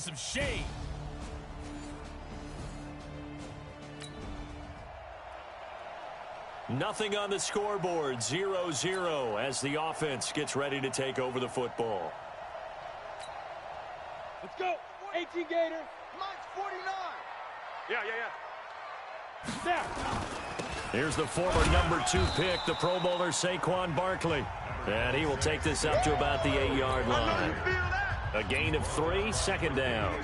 Some shade. Nothing on the scoreboard, 0-0 as the offense gets ready to take over the football. Let's go. 18 Gator. Mine's 49. Yeah. Snap. Here's the former number 2 pick, the Pro Bowler Saquon Barkley. And he will take this up to about the 8-yard line. A gain of 3, second down.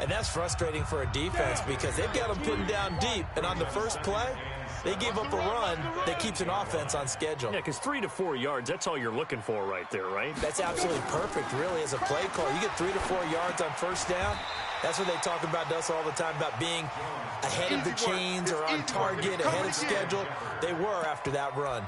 And that's frustrating for a defense because they've got them pinned down deep. And on the first play, they gave up a run that keeps an offense on schedule. Yeah, because 3 to 4 yards, that's all you're looking for right there, right? That's absolutely perfect, really, as a play call. You get 3 to 4 yards on first down. That's what they talk about to us all the time, about being ahead of the chains or on target, ahead of schedule. They were after that run.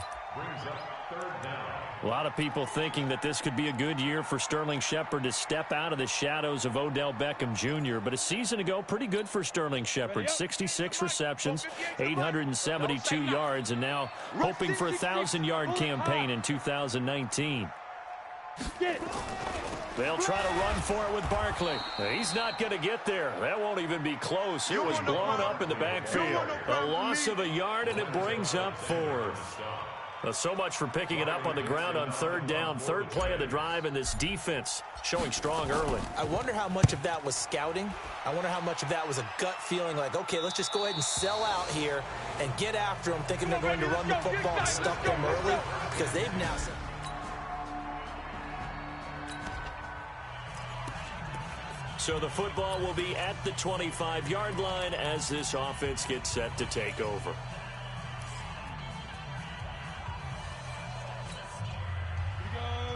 A lot of people thinking that this could be a good year for Sterling Shepard to step out of the shadows of Odell Beckham Jr. But a season ago, pretty good for Sterling Shepard. 66 receptions, 872 yards, and now hoping for a 1,000-yard campaign in 2019. They'll try to run for it with Barkley. He's not going to get there. That won't even be close. It was blown up in the backfield. A loss of a yard, and it brings up 4th. So much for picking it up on the ground on third down. Third play of the drive, and this defense showing strong early. I wonder how much of that was scouting. I wonder how much of that was a gut feeling like, okay, let's just go ahead and sell out here and get after them, thinking they're going to run the football and stuff them early, because they've now said. So the football will be at the 25-yard line as this offense gets set to take over.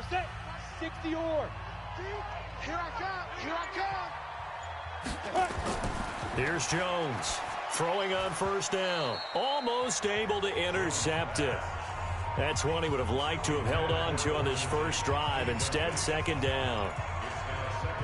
Set. 60 or. Here I come. Here's Jones throwing on first down. Almost able to intercept it. That's one he would have liked to have held on to on this first drive. Instead, second down.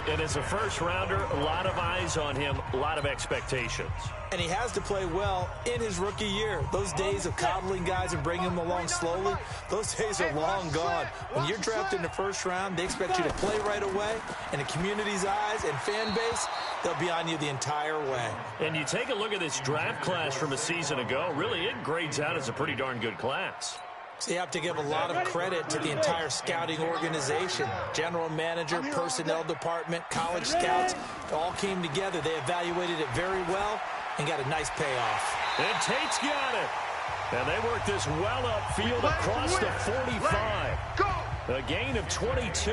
And as a first-rounder, a lot of eyes on him, a lot of expectations. And he has to play well in his rookie year. Those days of coddling guys and bringing them along slowly, those days are long gone. When you're drafted in the first round, they expect you to play right away. And the community's eyes and fan base, they'll be on you the entire way. And you take a look at this draft class from a season ago, really it grades out as a pretty darn good class. So you have to give a lot of credit to the entire scouting organization. General manager, personnel department, college scouts, all came together. They evaluated it very well and got a nice payoff. And Tate's got it. And they work this well upfield across the 45. A gain of 22.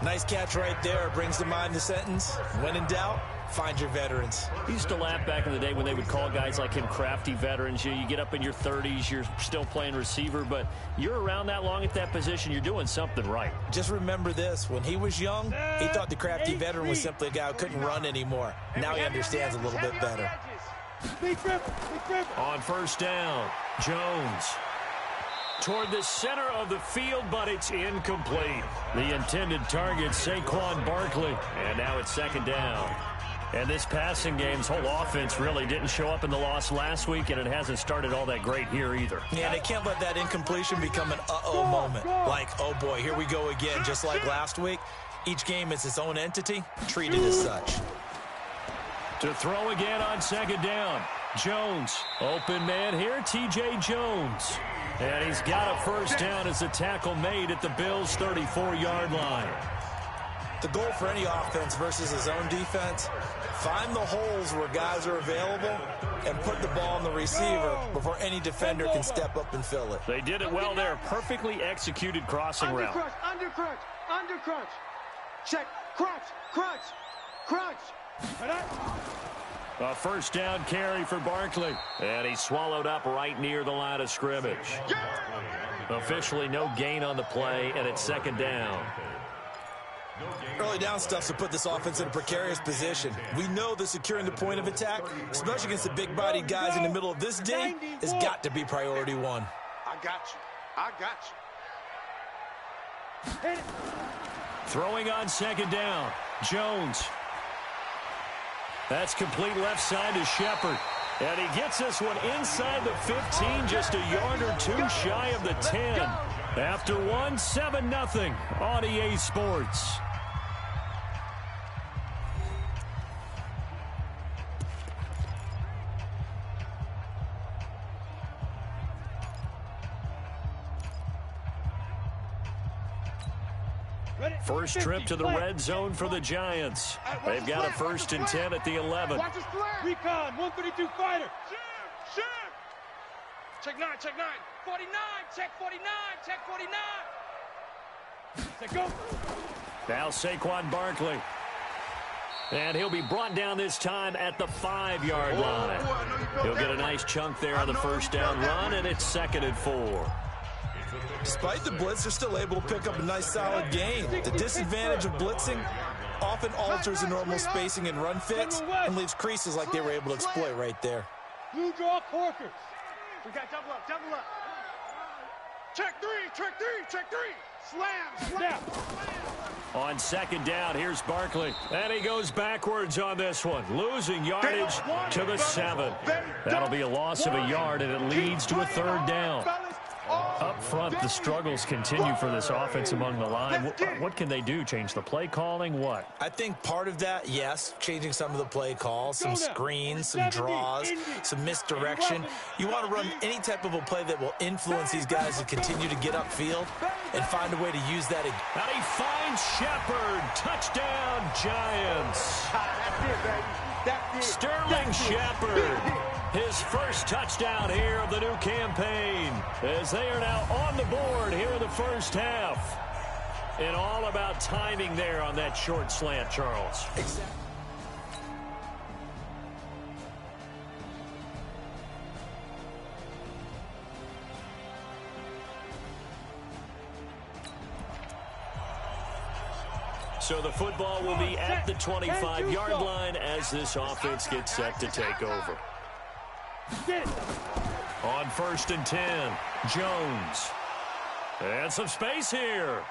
Nice catch right there. Brings to mind the sentence, when in doubt, find your veterans. I used to laugh back in the day when they would call guys like him crafty veterans. You get up in your 30s, you're still playing receiver, but you're around that long at that position, you're doing something right. Just remember this. When he was young, he thought the crafty veteran was simply a guy who couldn't run anymore. Now he understands a little bit better. On first down, Jones toward the center of the field, but it's incomplete. The intended target, Saquon Barkley. And now it's second down. And this passing game's whole offense really didn't show up in the loss last week, and it hasn't started all that great here either. Yeah, they can't let that incompletion become an uh-oh moment. Like, oh boy, here we go again, just like last week. Each game is its own entity, treated as such. To throw again on second down. Jones, open man here, T.J. Jones. And he's got a first down as a tackle made at the Bills' 34-yard line. The goal for any offense versus his own defense, find the holes where guys are available and put the ball on the receiver before any defender can step up and fill it. They did it well there. Perfectly executed crossing route. Under crunch. Check. Crunch. A first down carry for Barkley. And he's swallowed up right near the line of scrimmage. Officially no gain on the play, and it's second down. Early down stuff to put this offense in a precarious position. We know that securing the point of attack, especially against the big-bodied guys in the middle of this day, has got to be priority one. I got you. Throwing on second down. Jones. That's complete left side to Shepard. And he gets this one inside the 15, just a yard or two shy of the 10. After one, 7-0 on EA Sports. First trip to the red zone for the Giants. They've got a 1st and 10 at the 11. Watch his flag. Recon, 132 fighter. Shift. Check 9, check 9. 49, check 49, check 49. Set, go. Now Saquon Barkley. And he'll be brought down this time at the 5-yard line. He'll get a nice chunk there on the first down run, and it's 2nd and 4. Despite the blitz, they're still able to pick up a nice solid gain. The disadvantage of blitzing often alters the normal spacing and run fits and leaves creases like they were able to exploit right there. Blue draw corkers. We got double up, double up. Check 3, check 3, check 3. Slam. Snap. On 2nd down, here's Barkley. And he goes backwards on this one, losing yardage to the 7. That'll be a loss of a yard, and it leads to a 3rd down. Up front, the struggles continue for this offense among the line. What can they do? Change the play calling? What? I think part of that, yes, changing some of the play calls, some screens, some draws, some misdirection. You want to run any type of a play that will influence these guys to continue to get upfield and find a way to use that. And he finds Shepard. Touchdown, Giants. That's it, baby. That's it. Sterling Shepard. His first touchdown here of the new campaign, as they are now on the board here in the first half. And all about timing there on that short slant, Charles. Exactly. So the football will be at the 25-yard line as this offense gets set to take over. On 1st and 10, Jones. And some space here.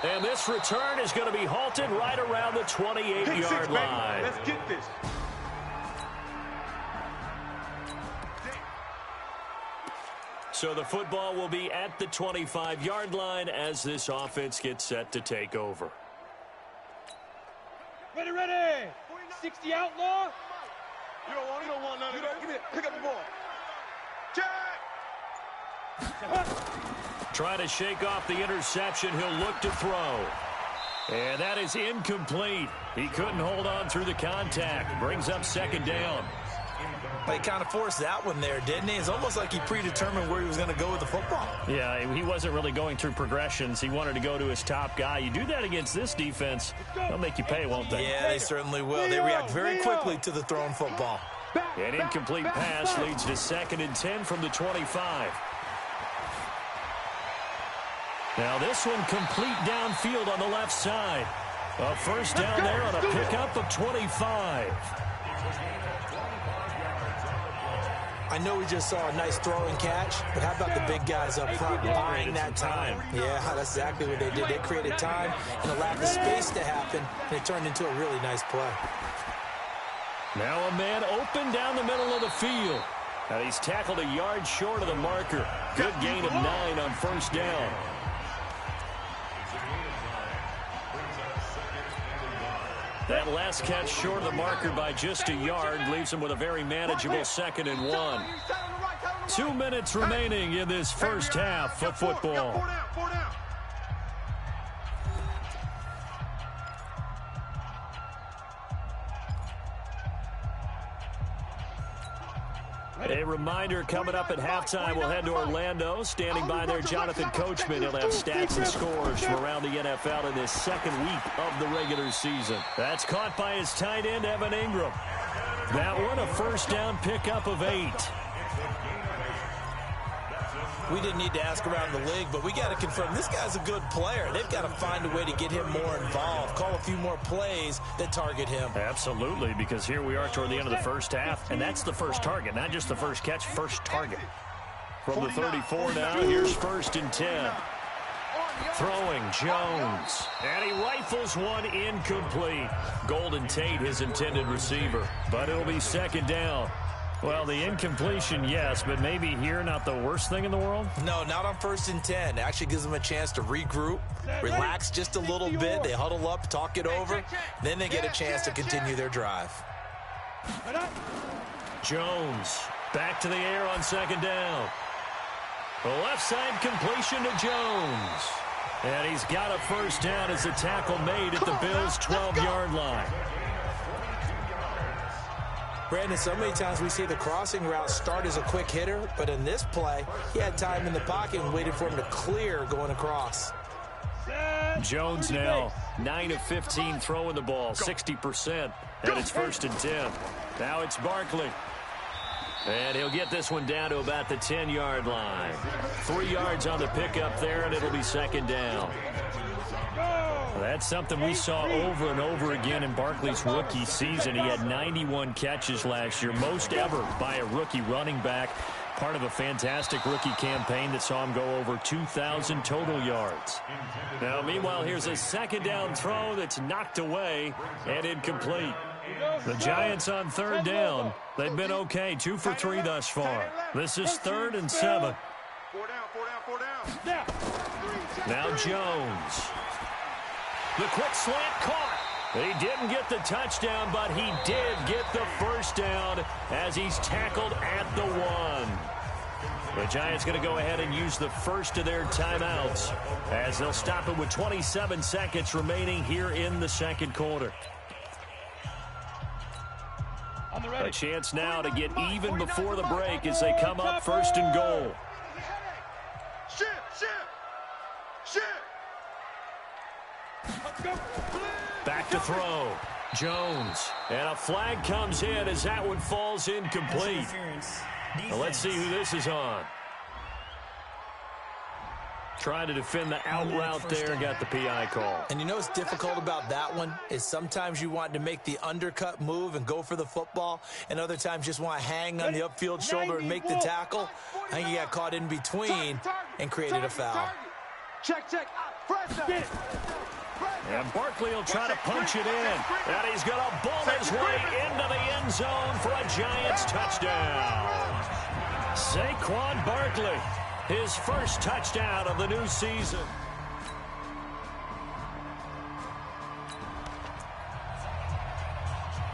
And this return is going to be halted right around the 28-yard line. Let's get this. So the football will be at the 25-yard line as this offense gets set to take over. Ready, ready. 60 outlaw. You don't want none of that. Give it. Pick up the ball. Check. Trying to shake off the interception. He'll look to throw. And that is incomplete. He couldn't hold on through the contact. Brings up 2nd down. He kind of forced that one there, didn't he? It's almost like he predetermined where he was going to go with the football. Yeah, he wasn't really going through progressions. He wanted to go to his top guy. You do that against this defense, they'll make you pay, won't they? Yeah, they certainly will. They react very quickly to the thrown football. An incomplete pass leads to 2nd and 10 from the 25. Now this one complete downfield on the left side. A first down there on a pickup of 25. I know we just saw a nice throw and catch, but how about the big guys up front buying that time? Yeah, that's exactly what they did. They created time and allowed the space to happen, and it turned into a really nice play. Now a man open down the middle of the field. And he's tackled a yard short of the marker. Good gain of 9 on first down. That last catch short of the marker by just a yard leaves him with a very manageable 2nd and 1. 2 minutes remaining in this first half of football. A reminder, coming up at halftime, we'll head to Orlando. Standing by there, Jonathan Coachman. He'll have stats and scores from around the NFL in this 2nd week of the regular season. That's caught by his tight end, Evan Ingram. That one, a first down pickup of 8. We didn't need to ask around the league, but we got to confirm this guy's a good player. They've got to find a way to get him more involved, call a few more plays that target him. Absolutely, because here we are toward the end of the first half, and that's the first target, not just the first catch, first target. From the 34 now, here's 1st and 10. Throwing Jones, and he rifles one incomplete. Golden Tate, his intended receiver, but it'll be 2nd down. Well, the incompletion, yes, but maybe here not the worst thing in the world? No, not on 1st and 10. It actually gives them a chance to regroup, relax just a little bit. They huddle up, talk it over. Then they get a chance to continue their drive. Jones back to the air on 2nd down. The left side completion to Jones. And he's got a first down as the tackle made at the Bills' 12-yard line. Brandon, so many times we see the crossing route start as a quick hitter, but in this play, he had time in the pocket and waited for him to clear going across. Jones now 9 of 15 throwing the ball, 60%, and it's 1st and 10. Now it's Barkley. And he'll get this one down to about the 10-yard line. 3 yards on the pickup there, and it'll be 2nd down. That's something we saw over and over again in Barkley's rookie season. He had 91 catches last year, most ever by a rookie running back. Part of a fantastic rookie campaign that saw him go over 2,000 total yards. Now, meanwhile, here's a 2nd down throw that's knocked away and incomplete. The Giants on 3rd down. They've been okay, 2 for 3 thus far. This is 3rd and 7. 4 down. Now Jones. The quick slant caught. He didn't get the touchdown, but he did get the first down as he's tackled at the 1. The Giants going to go ahead and use the first of their timeouts as they'll stop it with 27 seconds remaining here in the 2nd quarter. A chance now to get even before the break as they come up 1st and goal. Back to throw. Jones. And a flag comes in as that one falls incomplete. Now let's see who this is on. Trying to defend the out route there, got the PI call. And you know what's difficult about that one is sometimes you want to make the undercut move and go for the football, and other times just want to hang on the upfield shoulder and make the tackle. I think he got caught in between and created a foul. Check. And Barkley will try to punch it in. And he's going to bowl his way into the end zone for a Giants touchdown. Saquon Barkley, his first touchdown of the new season.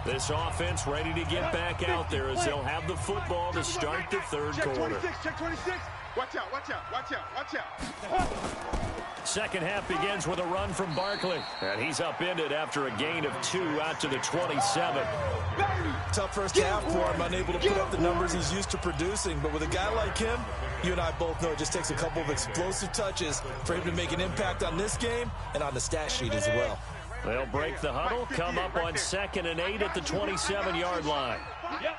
This offense ready to get back out there as they'll have the football to start the 3rd quarter. Check 26. Watch out. Second half begins with a run from Barkley. And he's upended after a gain of 2 out to the 27. Tough first half for him, unable to put up the numbers he's used to producing. But with a guy like him, you and I both know it just takes a couple of explosive touches for him to make an impact on this game and on the stat sheet as well. They'll break the huddle, come up on 2nd and 8 at the 27-yard line. Yep.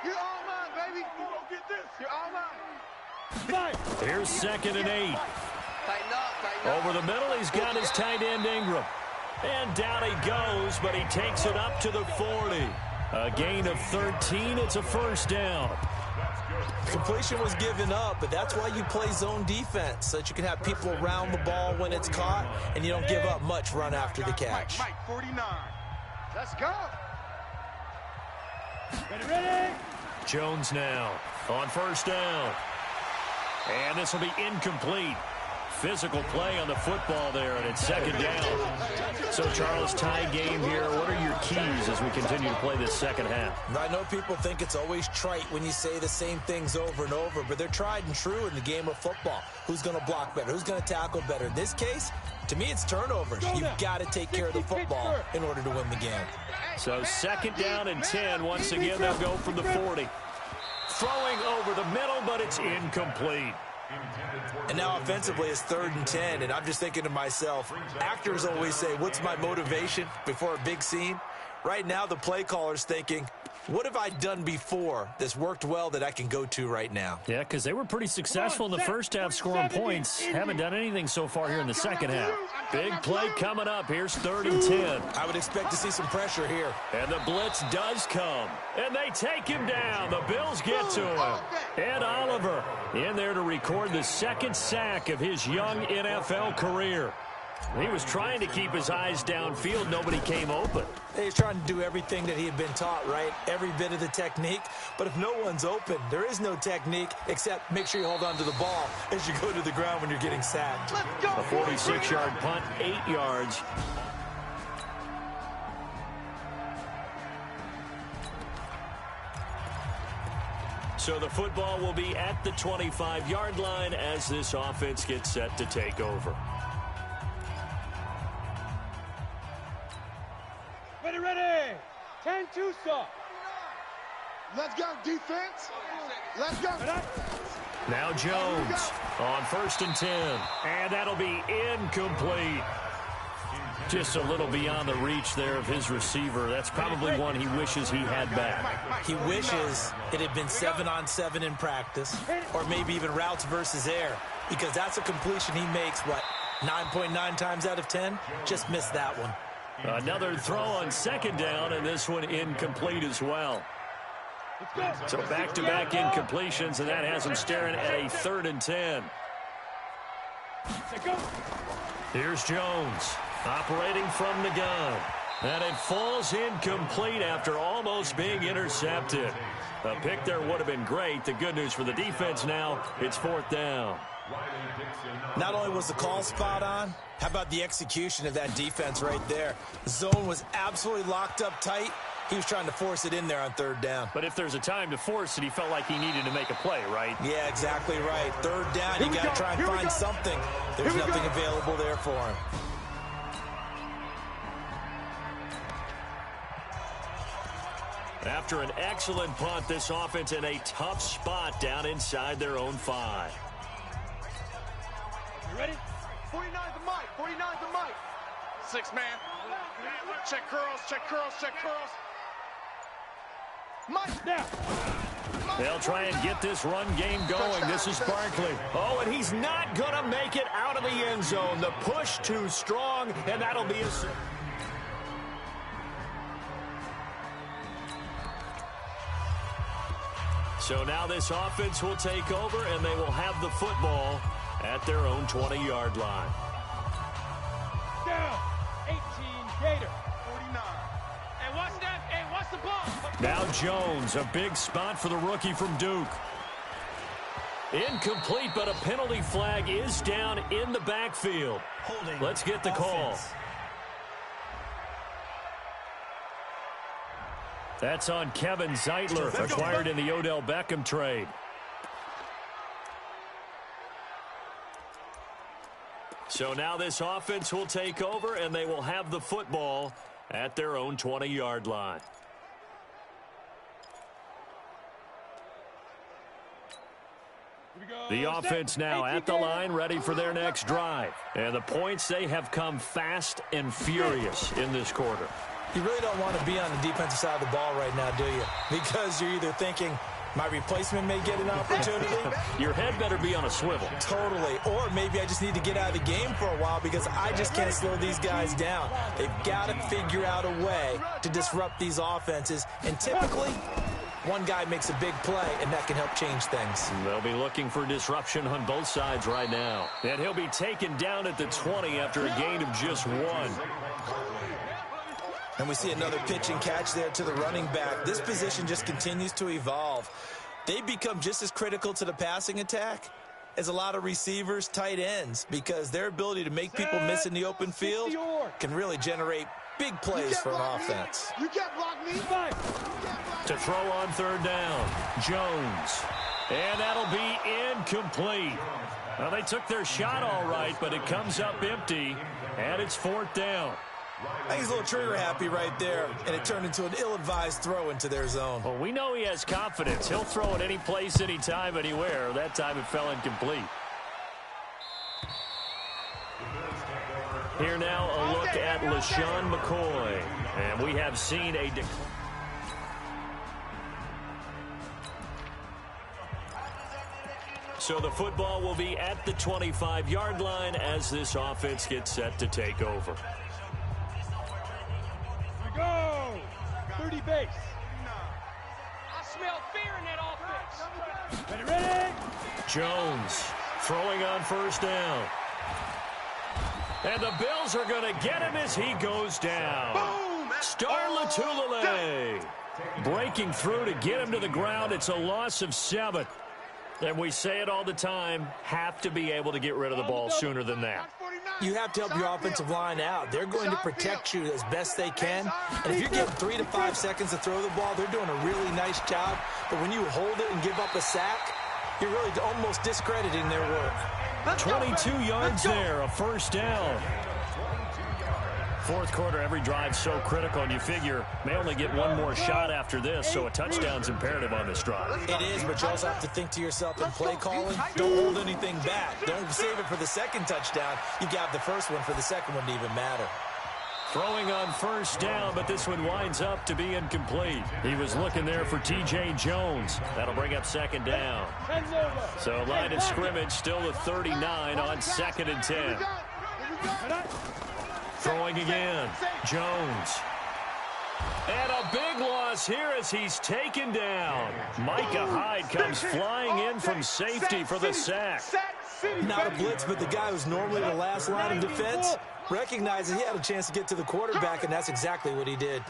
You're all mine, baby. You don't get this. You're all mine. Here's 2nd and 8. Over the middle, he's got his tight end Ingram. And down he goes, but he takes it up to the 40. A gain of 13. It's a first down. Completion was given up, but that's why you play zone defense, so that you can have people around the ball when it's caught, and you don't give up much run after the catch. Mike, 49. Let's go. Ready. Jones now on first down. And this will be incomplete. Physical play on the football there, and it's 2nd down. So, Charles, tie game here. What are your keys as we continue to play this second half? I know people think it's always trite when you say the same things over and over, but they're tried and true in the game of football. Who's going to block better? Who's going to tackle better? In this case, to me, it's turnovers. You've got to take care of the football in order to win the game. So, 2nd down and 10. Once again, they'll go from the 40. Throwing over the middle, but it's incomplete. And now offensively it's 3rd and 10, and I'm just thinking to myself, actors always say, what's my motivation before a big scene? Right now the play caller's thinking, what have I done before that's worked well that I can go to right now? Yeah, because they were pretty successful in the first half scoring points. Haven't done anything so far here in the second half. Big play coming up. Here's 3rd and 10. I would expect to see some pressure here. And the blitz does come. And they take him down. The Bills get to him. Ed Oliver in there to record the 2nd sack of his young NFL career. He was trying to keep his eyes downfield. Nobody came open. He's trying to do everything that he had been taught, right? Every bit of the technique. But if no one's open, there is no technique except make sure you hold on to the ball as you go to the ground when you're getting sacked. A 46-yard punt, 8 yards. So the football will be at the 25-yard line as this offense gets set to take over. Ready, ready. 10-2 stop. Let's go, defense. Let's go. Now Jones on 1st and 10. And that'll be incomplete. Just a little beyond the reach there of his receiver. That's probably one he wishes he had back. He wishes it had been 7-on-7 in practice, or maybe even routes versus air, because that's a completion he makes, 9.9 times out of 10? Just missed that one. Another throw on 2nd down, and this one incomplete as well. So back-to-back incompletions, and that has him staring at a 3rd and 10. Here's Jones operating from the gun. And it falls incomplete after almost being intercepted. A pick there would have been great. The good news for the defense now, it's 4th down. Not only was the call spot on, how about the execution of that defense right there? The zone was absolutely locked up tight. He was trying to force it in there on 3rd down. But if there's a time to force it, he felt like he needed to make a play, right? Yeah, exactly right. 3rd down, you got to try and find something. There's nothing available there for him. After an excellent punt, this offense in a tough spot down inside their own 5. You ready? 49 the mic. 49 the mic. 6 man. Check curls. Check curls. Check curls. Mike now. They'll try and get this run game going. This is Barkley. Oh, and he's not going to make it out of the end zone. The push too strong, and that'll be a... So now this offense will take over, and they will have the football at their own 20-yard line. Down. 18 Gator. 49. Hey, watch that. Hey, watch the ball. Now Jones, a big spot for the rookie from Duke. Incomplete, but a penalty flag is down in the backfield. Let's get the call. That's on Kevin Zeitler, acquired in the Odell Beckham trade. So now this offense will take over, and they will have the football at their own 20-yard line. The offense now at the line, ready for their next drive. And the points, they have come fast and furious in this quarter. You really don't want to be on the defensive side of the ball right now, do you? Because you're either thinking, my replacement may get an opportunity. Your head better be on a swivel. Totally. Or maybe I just need to get out of the game for a while because I just can't slow these guys down. They've got to figure out a way to disrupt these offenses. And typically, one guy makes a big play, and that can help change things. They'll be looking for disruption on both sides right now. And he'll be taken down at the 20 after a gain of just 1. And we see another pitch and catch there to the running back. This position just continues to evolve. They become just as critical to the passing attack as a lot of receivers, tight ends, because their ability to make people miss in the open field can really generate big plays for an offense. You can't block me. To throw on 3rd down, Jones. And that'll be incomplete. Well, they took their shot all right, but it comes up empty, and it's 4th down. I think he's a little trigger happy right there, and it turned into an ill-advised throw into their zone. Well, we know he has confidence. He'll throw it any place, anytime, anywhere. That time it fell incomplete. Here now a look at LaShawn McCoy. And we have seen a decline. So the football will be at the 25-yard line as this offense gets set to take over. Go! 30 base. I smell fear in that offense. Ready, ready? Jones throwing on 1st down. And the Bills are going to get him as he goes down. Boom! Star Latulele breaking through to get him to the ground. It's a loss of 7. And we say it all the time, have to be able to get rid of the ball sooner than that. You have to help your offensive line out. They're going to protect you as best they can. And if you're getting 3 to 5 seconds to throw the ball, they're doing a really nice job. But when you hold it and give up a sack, you're really almost discrediting their work. 22 yards there, a first down. Fourth quarter, every drive so critical, and you figure may only get one more shot after this, so a touchdown's imperative on this drive. It is, but you also have to think to yourself in play calling, don't hold anything back. Don't save it for the second touchdown. You got the first one for the second one to even matter. Throwing on first down, but this one winds up to be incomplete. He was looking there for T.J. Jones. That'll bring up second down. So line of scrimmage still the 39 on 2nd and 10. Throwing again, Jones. And a big loss here as he's taken down. Micah Hyde comes flying in from safety for the sack. Not a blitz, but the guy who's normally the last line of defense recognizes he had a chance to get to the quarterback, and that's exactly what he did.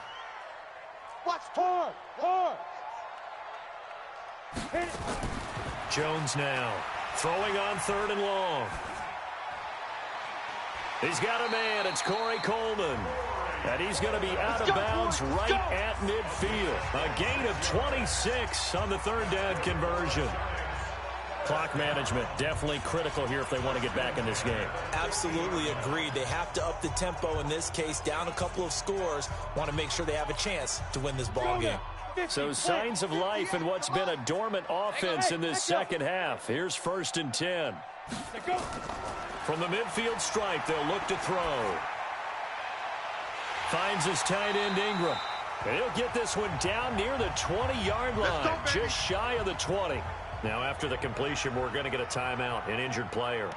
Jones now throwing on 3rd and long. He's got a man. It's Corey Coleman. And he's going to be out of bounds right at midfield. A gain of 26 on the 3rd down conversion. Clock management definitely critical here if they want to get back in this game. Absolutely agreed. They have to up the tempo in this case, down a couple of scores. Want to make sure they have a chance to win this ball game. So signs of life in what's been a dormant offense in this second half. Here's 1st and 10. From the midfield stripe, they'll look to throw. Finds his tight end Ingram. And he'll get this one down near the 20-yard line, just shy of the 20. Now, after the completion, we're going to get a timeout, an injured player.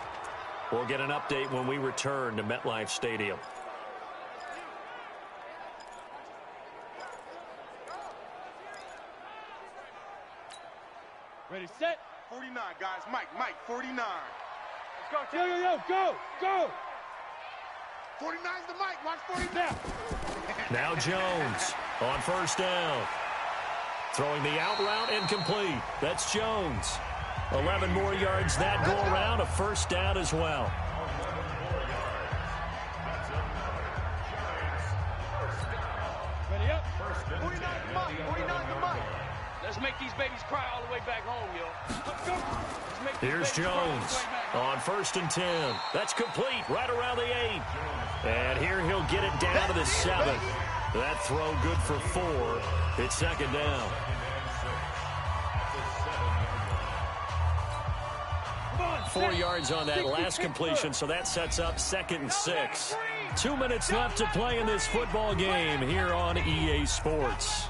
We'll get an update when we return to MetLife Stadium. Ready, set. 49, guys. Mike, 49. Let's go, go. 49's the Mike. Watch 49. Now Jones on 1st down. Throwing the out route incomplete. That's Jones. 11 more yards that go around. A 1st down as well. Ready up. 49's the Mike. 49's the Mike. Let's make these babies cry all the way back home, yo. Let's go. Let's make these Here's babies cry all the Jones way back home. on 1st and 10. That's complete right around the 8. And here he'll get it down to the 7. That throw good for 4. It's 2nd down. Come on, 4 yards on that last completion, so that sets up 2nd and 6. 2 minutes left to play in this football game here on EA Sports.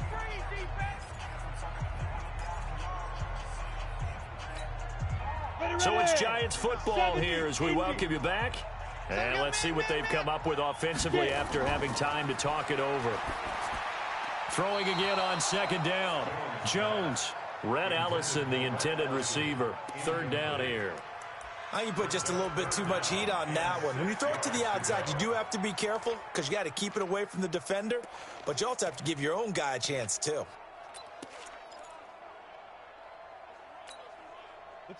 So it's Giants football here as we welcome you back. And let's see what they've come up with offensively after having time to talk it over. Throwing again on 2nd down. Jones. Red Allison, the intended receiver. 3rd down here. I think you put just a little bit too much heat on that one. When you throw it to the outside, you do have to be careful because you got to keep it away from the defender. But you also have to give your own guy a chance, too.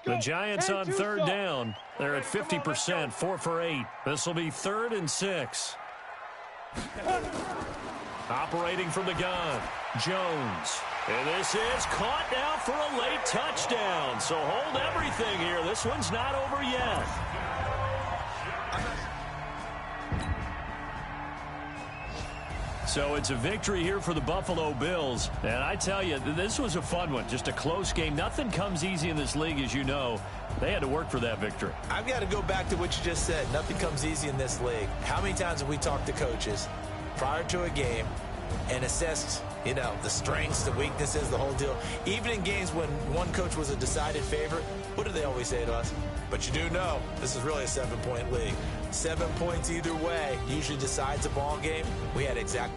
The Giants on 3rd down. They're at 50%, 4 for 8. This will be 3rd and 6. Operating from the gun, Jones. And this is caught now for a late touchdown. So hold everything here. This one's not over yet. So it's a victory here for the Buffalo Bills. And I tell you, this was a fun one. Just a close game. Nothing comes easy in this league, as you know. They had to work for that victory. I've got to go back to what you just said. Nothing comes easy in this league. How many times have we talked to coaches prior to a game and assessed, you know, the strengths, the weaknesses, the whole deal? Even in games when one coach was a decided favorite, what do they always say to us? But you do know this is really a 7-point league. 7 points either way usually decides a ball game. We had exact